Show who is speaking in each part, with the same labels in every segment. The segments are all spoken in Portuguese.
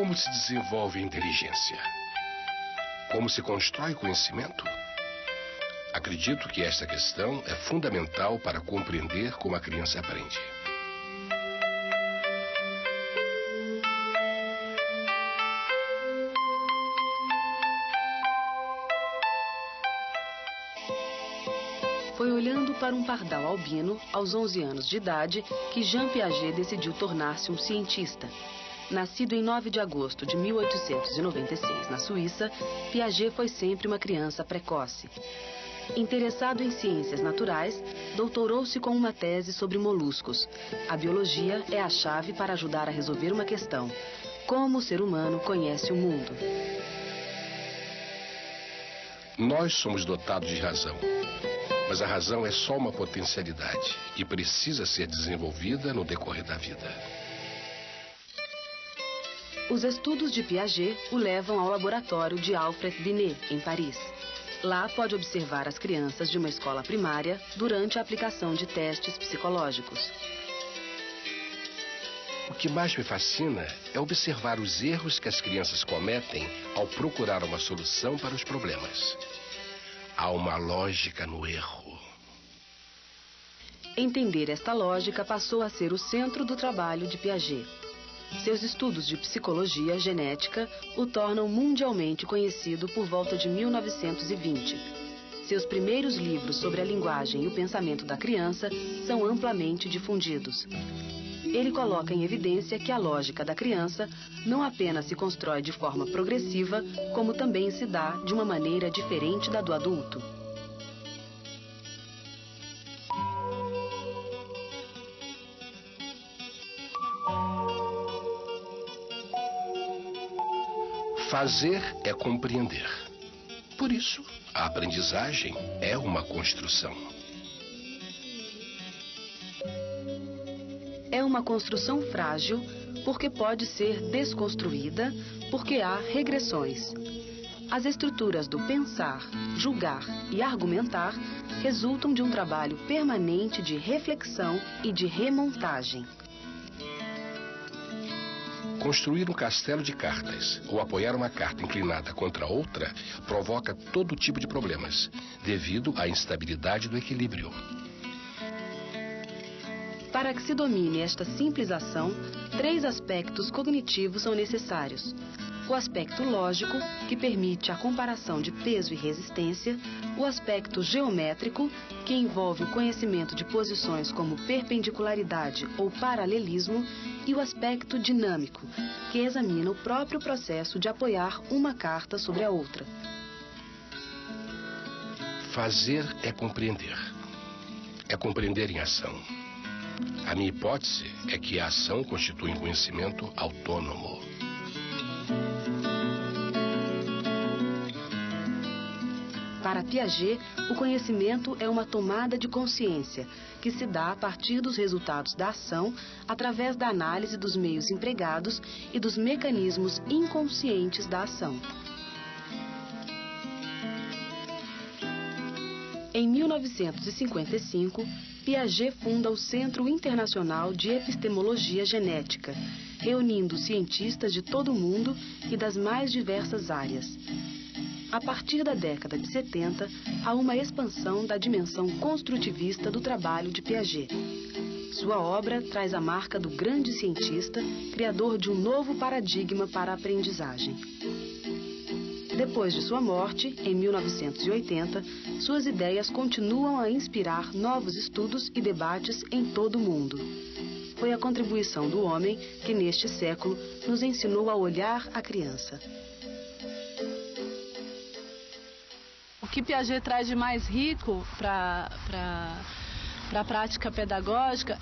Speaker 1: Como se desenvolve a inteligência? Como se constrói conhecimento? Acredito que esta questão é fundamental para compreender como a criança aprende.
Speaker 2: Foi olhando para um pardal albino, aos 11 anos de idade, que Jean Piaget decidiu tornar-se um cientista. Nascido em 9 de agosto de 1896, na Suíça, Piaget foi sempre uma criança precoce. Interessado em ciências naturais, doutorou-se com uma tese sobre moluscos. A biologia é a chave para ajudar a resolver uma questão: como o ser humano conhece o mundo.
Speaker 1: Nós somos dotados de razão. Mas a razão é só uma potencialidade e precisa ser desenvolvida no decorrer da vida.
Speaker 2: Os estudos de Piaget o levam ao laboratório de Alfred Binet, em Paris. Lá pode observar as crianças de uma escola primária durante a aplicação de testes psicológicos.
Speaker 1: O que mais me fascina é observar os erros que as crianças cometem ao procurar uma solução para os problemas. Há uma lógica no erro.
Speaker 2: Entender esta lógica passou a ser o centro do trabalho de Piaget. Seus estudos de psicologia genética o tornam mundialmente conhecido por volta de 1920. Seus primeiros livros sobre a linguagem e o pensamento da criança são amplamente difundidos. Ele coloca em evidência que a lógica da criança não apenas se constrói de forma progressiva, como também se dá de uma maneira diferente da do adulto.
Speaker 1: Fazer é compreender. Por isso, a aprendizagem é uma construção.
Speaker 2: É uma construção frágil porque pode ser desconstruída, porque há regressões. As estruturas do pensar, julgar e argumentar resultam de um trabalho permanente de reflexão e de remontagem.
Speaker 1: Construir um castelo de cartas ou apoiar uma carta inclinada contra outra provoca todo tipo de problemas, devido à instabilidade do equilíbrio.
Speaker 2: Para que se domine esta simples ação, 3 aspectos cognitivos são necessários. O aspecto lógico, que permite a comparação de peso e resistência, o aspecto geométrico, que envolve o conhecimento de posições como perpendicularidade ou paralelismo, e o aspecto dinâmico, que examina o próprio processo de apoiar uma carta sobre a outra.
Speaker 1: Fazer é compreender. É compreender em ação. A minha hipótese é que a ação constitui um conhecimento autônomo.
Speaker 2: Para Piaget, o conhecimento é uma tomada de consciência, que se dá a partir dos resultados da ação, através da análise dos meios empregados e dos mecanismos inconscientes da ação. Em 1955, Piaget funda o Centro Internacional de Epistemologia Genética, reunindo cientistas de todo o mundo e das mais diversas áreas. A partir da década de 70, há uma expansão da dimensão construtivista do trabalho de Piaget. Sua obra traz a marca do grande cientista, criador de um novo paradigma para a aprendizagem. Depois de sua morte, em 1980, suas ideias continuam a inspirar novos estudos e debates em todo o mundo. Foi a contribuição do homem que, neste século, nos ensinou a olhar a criança.
Speaker 3: O que Piaget traz de mais rico para a prática pedagógica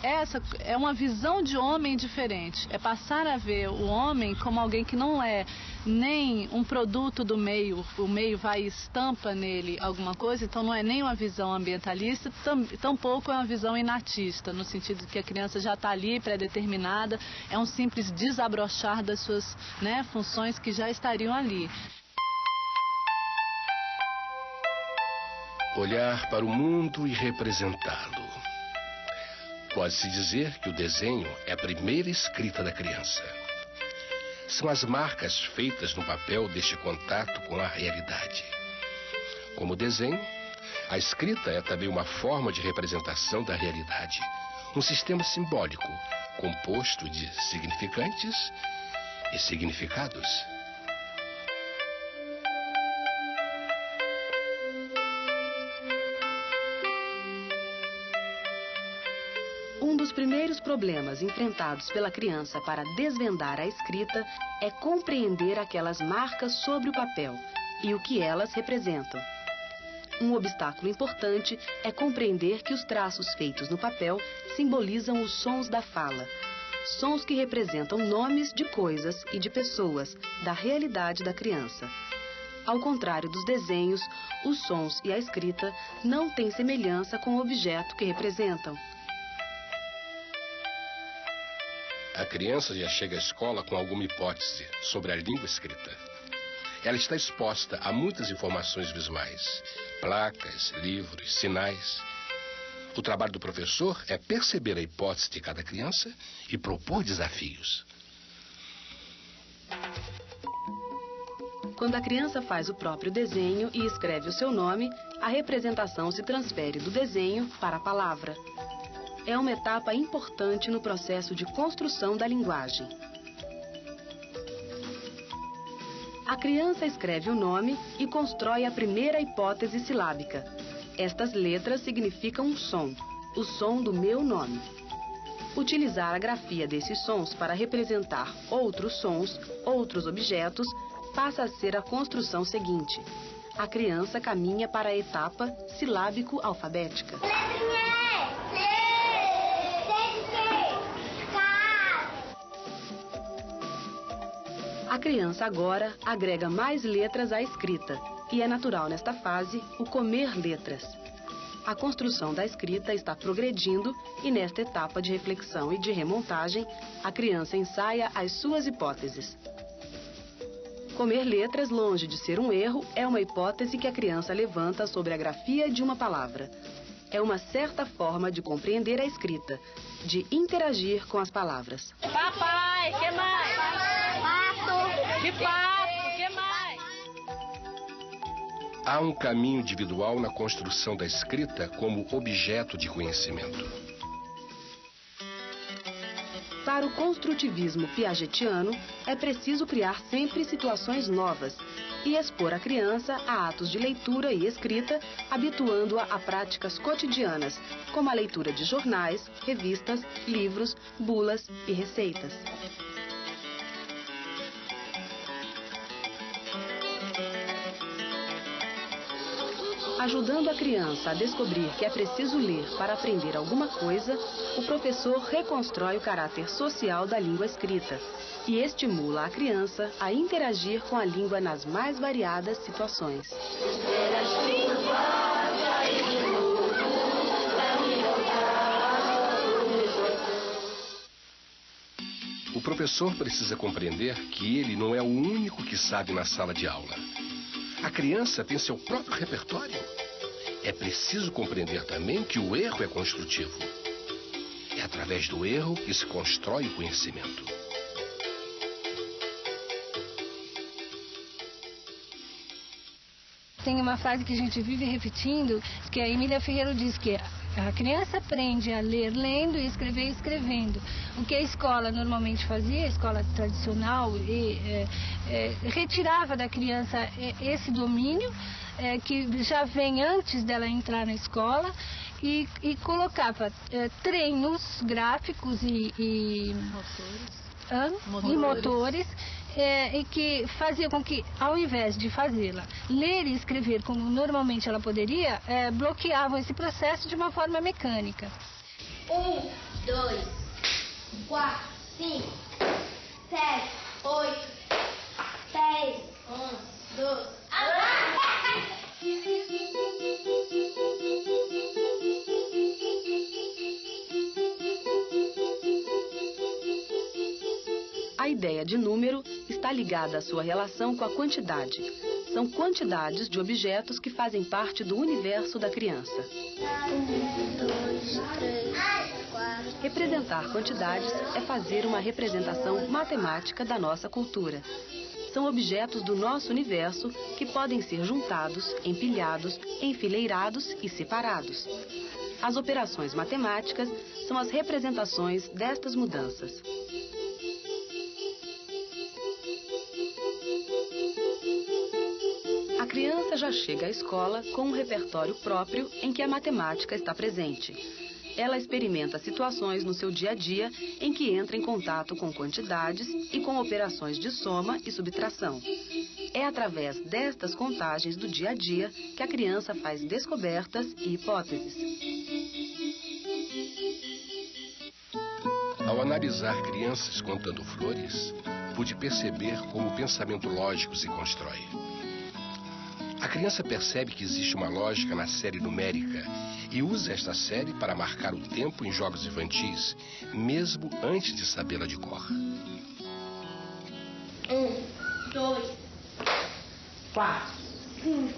Speaker 3: é uma visão de homem diferente. É passar a ver o homem como alguém que não é nem um produto do meio, o meio vai e estampa nele alguma coisa, então não é nem uma visão ambientalista, tampouco é uma visão inatista, no sentido de que a criança já está ali, pré-determinada, é um simples desabrochar das suas, funções que já estariam ali.
Speaker 1: Olhar para o mundo e representá-lo. Pode-se dizer que o desenho é a primeira escrita da criança. são as marcas feitas no papel deste contato com a realidade. Como o desenho, a escrita é também uma forma de representação da realidade, um sistema simbólico composto de significantes e significados.
Speaker 2: Um dos primeiros problemas enfrentados pela criança para desvendar a escrita é compreender aquelas marcas sobre o papel e o que elas representam. Um obstáculo importante é compreender que os traços feitos no papel simbolizam os sons da fala, sons que representam nomes de coisas e de pessoas da realidade da criança. Ao contrário dos desenhos, os sons e a escrita não têm semelhança com o objeto que representam.
Speaker 1: A criança já chega à escola com alguma hipótese sobre a língua escrita. Ela está exposta a muitas informações visuais, placas, livros, sinais. O trabalho do professor é perceber a hipótese de cada criança e propor desafios.
Speaker 2: Quando a criança faz o próprio desenho e escreve o seu nome, a representação se transfere do desenho para a palavra. É uma etapa importante no processo de construção da linguagem. A criança escreve o nome e constrói a primeira hipótese silábica. Estas letras significam um som, o som do meu nome. Utilizar a grafia desses sons para representar outros sons, outros objetos, passa a ser a construção seguinte. A criança caminha para a etapa silábico-alfabética. A criança agora agrega mais letras à escrita e é natural nesta fase o comer letras. A construção da escrita está progredindo e nesta etapa de reflexão e de remontagem, a criança ensaia as suas hipóteses. Comer letras, longe de ser um erro, é uma hipótese que a criança levanta sobre a grafia de uma palavra. É uma certa forma de compreender a escrita, de interagir com as palavras.
Speaker 3: Papai, que mais? Que pato, que mais?
Speaker 1: Há um caminho individual na construção da escrita como objeto de conhecimento.
Speaker 2: Para o construtivismo piagetiano, é preciso criar sempre situações novas e expor a criança a atos de leitura e escrita, habituando-a a práticas cotidianas, como a leitura de jornais, revistas, livros, bulas e receitas. Ajudando a criança a descobrir que é preciso ler para aprender alguma coisa, o professor reconstrói o caráter social da língua escrita e estimula a criança a interagir com a língua nas mais variadas situações.
Speaker 1: O professor precisa compreender que ele não é o único que sabe na sala de aula. A criança tem seu próprio repertório. É preciso compreender também que o erro é construtivo. É através do erro que se constrói o conhecimento.
Speaker 4: Tem uma frase que a gente vive repetindo, que a Emília Ferreira diz que a criança aprende a ler lendo e escrever escrevendo. O que a escola normalmente fazia, a escola tradicional, retirava da criança esse domínio, que já vem antes dela entrar na escola, e colocava treinos gráficos e motores, e que fazia com que, ao invés de fazê-la ler e escrever como normalmente ela poderia, bloqueavam esse processo de uma forma mecânica.
Speaker 5: 1, 2, 4, 5, 7, 8, 10, 11, 12.
Speaker 2: A ideia de número está ligada à sua relação com a quantidade. são quantidades de objetos que fazem parte do universo da criança.
Speaker 5: 1, 2, 3, 4.
Speaker 2: Representar quantidades é fazer uma representação matemática da nossa cultura. São objetos do nosso universo que podem ser juntados, empilhados, enfileirados e separados. As operações matemáticas são as representações destas mudanças. A criança já chega à escola com um repertório próprio em que a matemática está presente. Ela experimenta situações no seu dia a dia em que entra em contato com quantidades e com operações de soma e subtração. É através destas contagens do dia a dia que a criança faz descobertas e hipóteses.
Speaker 1: Ao analisar crianças contando flores, pude perceber como o pensamento lógico se constrói. A criança percebe que existe uma lógica na série numérica e usa esta série para marcar o tempo em jogos infantis, mesmo antes de sabê-la de cor.
Speaker 5: 1, 2, 4, 5,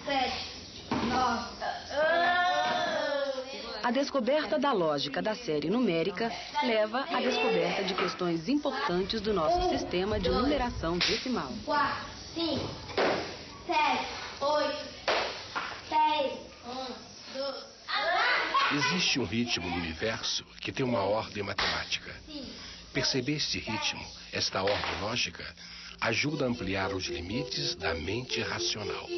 Speaker 5: 7, 9.
Speaker 2: A descoberta da lógica da série numérica leva à descoberta de questões importantes do nosso sistema de numeração decimal.
Speaker 5: 4, 5, 7, 8, 10, 11, 12.
Speaker 1: Existe um ritmo no universo que tem uma ordem matemática. Perceber este ritmo, esta ordem lógica, ajuda a ampliar os limites da mente racional.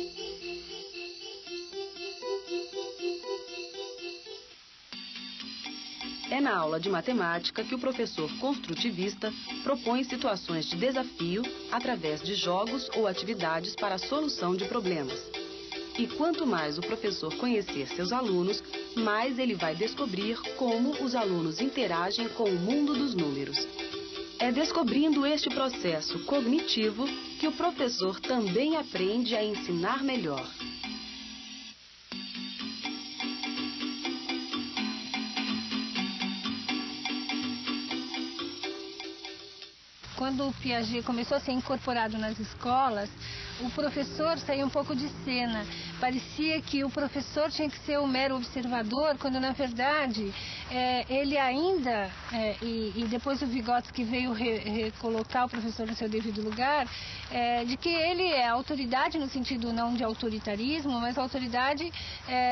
Speaker 2: É na aula de matemática que o professor construtivista propõe situações de desafio através de jogos ou atividades para a solução de problemas. E quanto mais o professor conhecer seus alunos, mais ele vai descobrir como os alunos interagem com o mundo dos números. É descobrindo este processo cognitivo que o professor também aprende a ensinar melhor.
Speaker 4: Quando o Piaget começou a ser incorporado nas escolas, o professor saiu um pouco de cena. Parecia que o professor tinha que ser um mero observador, quando na verdade ele ainda, e depois o Vygotsky veio recolocar o professor no seu devido lugar, de que ele é autoridade no sentido não de autoritarismo, mas autoridade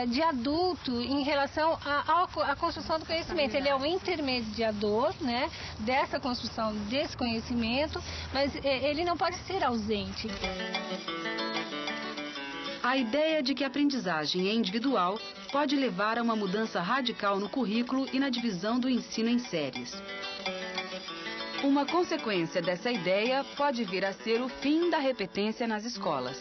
Speaker 4: de adulto em relação à construção do conhecimento. Ele é o intermediador, né, dessa construção desse conhecimento, mas ele não pode ser ausente.
Speaker 2: A ideia de que a aprendizagem é individual pode levar a uma mudança radical no currículo e na divisão do ensino em séries. Uma consequência dessa ideia pode vir a ser o fim da repetência nas escolas.